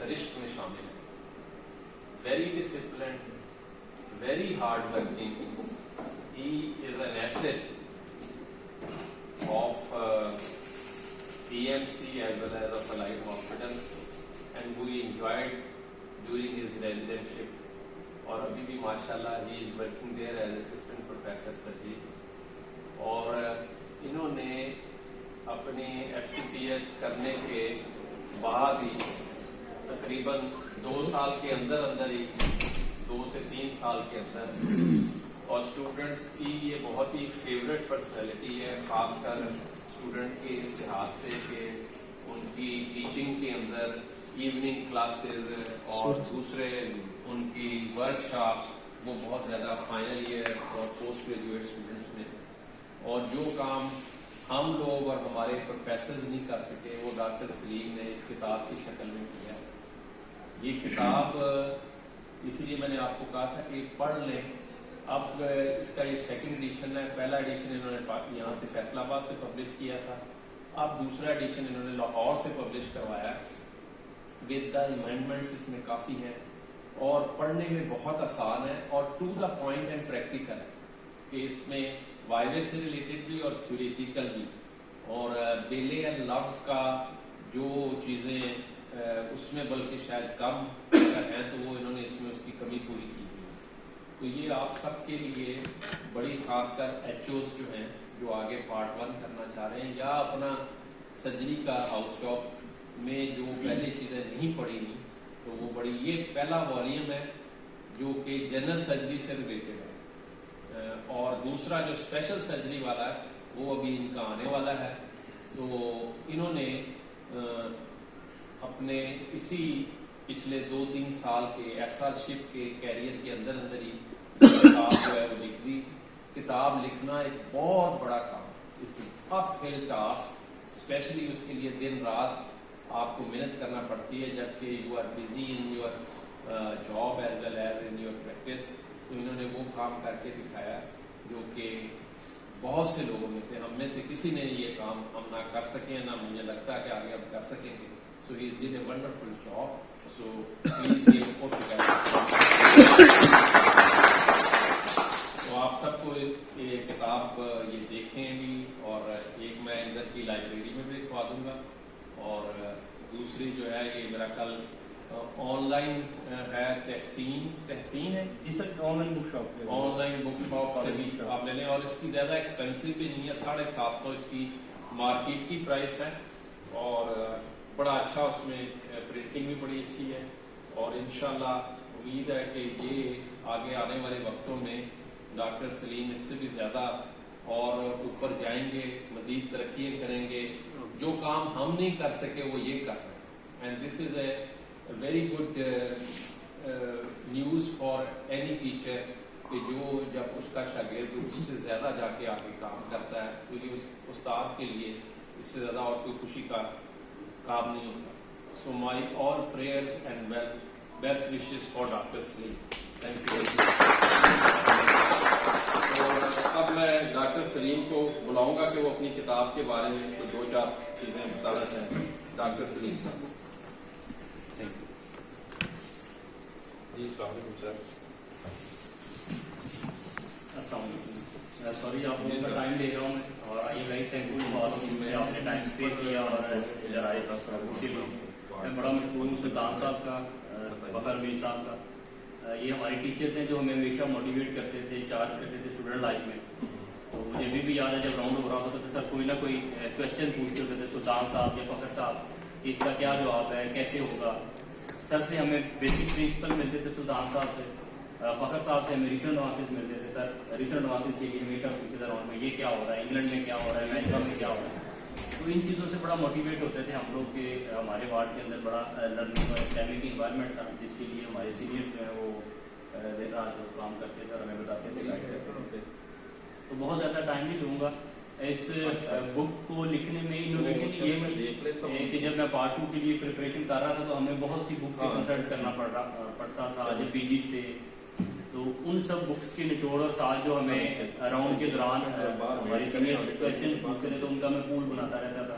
سرشت میں شامل ہیں. Very disciplined, very hard working. He is an asset of PMC as well as of Allied Hospital, and we enjoyed during his residentship. اور ابھی بھی ماشاءاللہ he is working there as assistant professor سر. اور انہوں نے اپنے FCPS کرنے کے بعد ہی تقریباً 2 سال کے اندر ہی 2 سے 3 سال کے اندر, اور اسٹوڈنٹس کی یہ بہت ہی فیوریٹ پرسنالٹی ہے, خاص کر اسٹوڈنٹ کے اس لحاظ سے کہ ان کی ٹیچنگ کے اندر ایوننگ کلاسز اور دوسرے ان کی ورک شاپس وہ بہت زیادہ فائنل ایئر اور پوسٹ گریجویٹ اسٹوڈنٹس میں. اور جو کام ہم لوگ اور ہمارے پروفیسرز نہیں کر سکے وہ ڈاکٹر سلیم نے اس کتاب کی شکل میں کیا. یہ کتاب اس لیے میں نے آپ کو کہا تھا کہ پڑھ لیں. اب اس کا یہ 2nd ایڈیشن ہے. پہلا ایڈیشن انہوں نے یہاں سے فیصل آباد سے پبلش کیا تھا. اب دوسرا ایڈیشن انہوں نے لاہور سے پبلش کروایا ود دا ایمینڈمنٹس. اس میں کافی ہیں اور پڑھنے میں بہت آسان ہے اور to the point and practical ہے کہ اس میں وائوے سے ریلیٹڈ بھی اور تھیوریٹیکل بھی, اور بیلے اینڈ لو کا جو چیزیں اس میں بلکہ شاید کم ہیں تو وہ انہوں نے اس میں اس کی کمی پوری کی ہوئی. تو یہ آپ سب کے لیے بڑی, خاص کر HOs جو ہیں جو آگے پارٹ 1 کرنا چاہ رہے ہیں یا اپنا سرجری کا ہاؤس ٹاپ میں جو پہلے چیزیں نہیں پڑھی ہوئی, تو وہ بڑی, یہ پہلا والیوم ہے جو کہ جنرل سرجری سے ریلیٹڈ ہے, اور دوسرا جو اسپیشل سرجری والا ہے وہ ابھی ان کا آنے والا ہے. تو انہوں نے اپنے اسی پچھلے 2-3 سال کے SR شپ کے کیریئر کے اندر ہی کتاب جو ہے وہ لکھ دی. کتاب لکھنا ایک بہت بڑا کام, اس اپ ہل ٹاسک, اسپیشلی اس کے لیے دن رات آپ کو محنت کرنا پڑتی ہے, جبکہ you are busy in your job as well as in your practice. تو انہوں نے وہ کام کر کے دکھایا جو کہ بہت سے لوگوں میں سے, ہم میں سے کسی نے یہ کام ہم نہ کر سکیں, نہ مجھے لگتا ہے کہ آگے ہم کر سکیں گے. So he did a wonderful job. So تو آپ سب کو یہ کتاب یہ دیکھیں بھی, اور ایک میں ادھر کی لائبریری میں بھی لکھوا دوں گا, اور دوسری جو ہے یہ میرا خیال آن لائن ہے, تحسین ہے جی sir, online book shop, online book shop سے بھی آپ لے لیں. اور اس کی زیادہ ایکسپینسو بھی نہیں ہے, 750 اس کی مارکیٹ کی پرائس ہے, اور بڑا اچھا اس میں پرنٹنگ بھی بڑی اچھی ہے. اور انشاءاللہ امید ہے کہ یہ آگے آنے والے وقتوں میں ڈاکٹر سلیم اس سے بھی زیادہ اور اوپر جائیں گے, مزید ترقی کریں گے. جو کام ہم نہیں کر سکے وہ یہ کر رہے ہیں, and this is a very good news for any teacher کہ جو جب اس کا شاگرد اس سے زیادہ جا کے آگے کام کرتا ہے تو یہ اس استاد کے لیے اس سے زیادہ اور کوئی خوشی کا کام نہیں ہوتا. So my all prayers and best wishes for doctor Saleem. Thank you. اب میں ڈاکٹر سلیم کو بلاؤں گا کہ وہ اپنی کتاب کے بارے میں 2-4 چیزیں بتانا چاہیں. ڈاکٹر سلیم صاحب. جی السلام علیکم سر. السلام علیکم. سوری آپ لوگوں کا ٹائم لے رہا ہوں میں, اور آئی ویری تھینک فل آپ نے ٹائم اسپینڈ کیا اور ادھر آئے. میں بڑا مشکور ہوں سلطان صاحب کا, فخر میر صاحب کا. یہ ہمارے ٹیچرز ہیں جو ہمیں ہمیشہ موٹیویٹ کرتے تھے, چارج کرتے تھے اسٹوڈنٹ لائف میں. تو مجھے ابھی بھی یاد ہے جب راؤنڈ ہو رہا ہوتا تھا سر کوئی نہ کوئی کویشچن پوچھتے ہوتے تھے سلطان صاحب یا فخر صاحب, اس کا کیا جواب ہے, کیسے ہوگا. سر سے ہمیں بیسک پرنسپل ملتے تھے, سلطان صاحب سے, فخر صاحب سے ہمیں ریچرڈ نواسز ملتے تھے. سر ریچرڈ نواسز کے لیے ہمیشہ پوچھتے تھے راؤنڈ میں یہ کیا ہو رہا ہے, انگلینڈ میں کیا ہو رہا ہے, امریکہ میں کیا ہو رہا ہے. تو ان چیزوں سے بڑا موٹیویٹ ہوتے تھے ہم لوگ کہ ہمارے وارڈ کے اندر بڑا لرننگ اور اکیڈمک انوائرمنٹ تھا, جس کے لیے ہمارے سینئر جو ہیں وہ دن رات کام کرتے تھے اور ہمیں بتاتے تھے, گائڈ کرتے تھے. تو بہت زیادہ ٹائم نہیں لوں گا. اس بک کو لکھنے میں انوویشن یہ کہ جب میں پارٹ 2 کے لیے پریپریشن کر رہا تھا تو ہمیں بہت سی بک سے کنسلٹ کرنا پڑتا تھا جب پی جیز تھے. تو ان سب بکس کے نچوڑ اور ساتھ جو ہمیں راؤنڈ کے دوران ہماری سینئر کویشچن پوچھتے تھے تو ان کا میں پول بناتا رہتا تھا.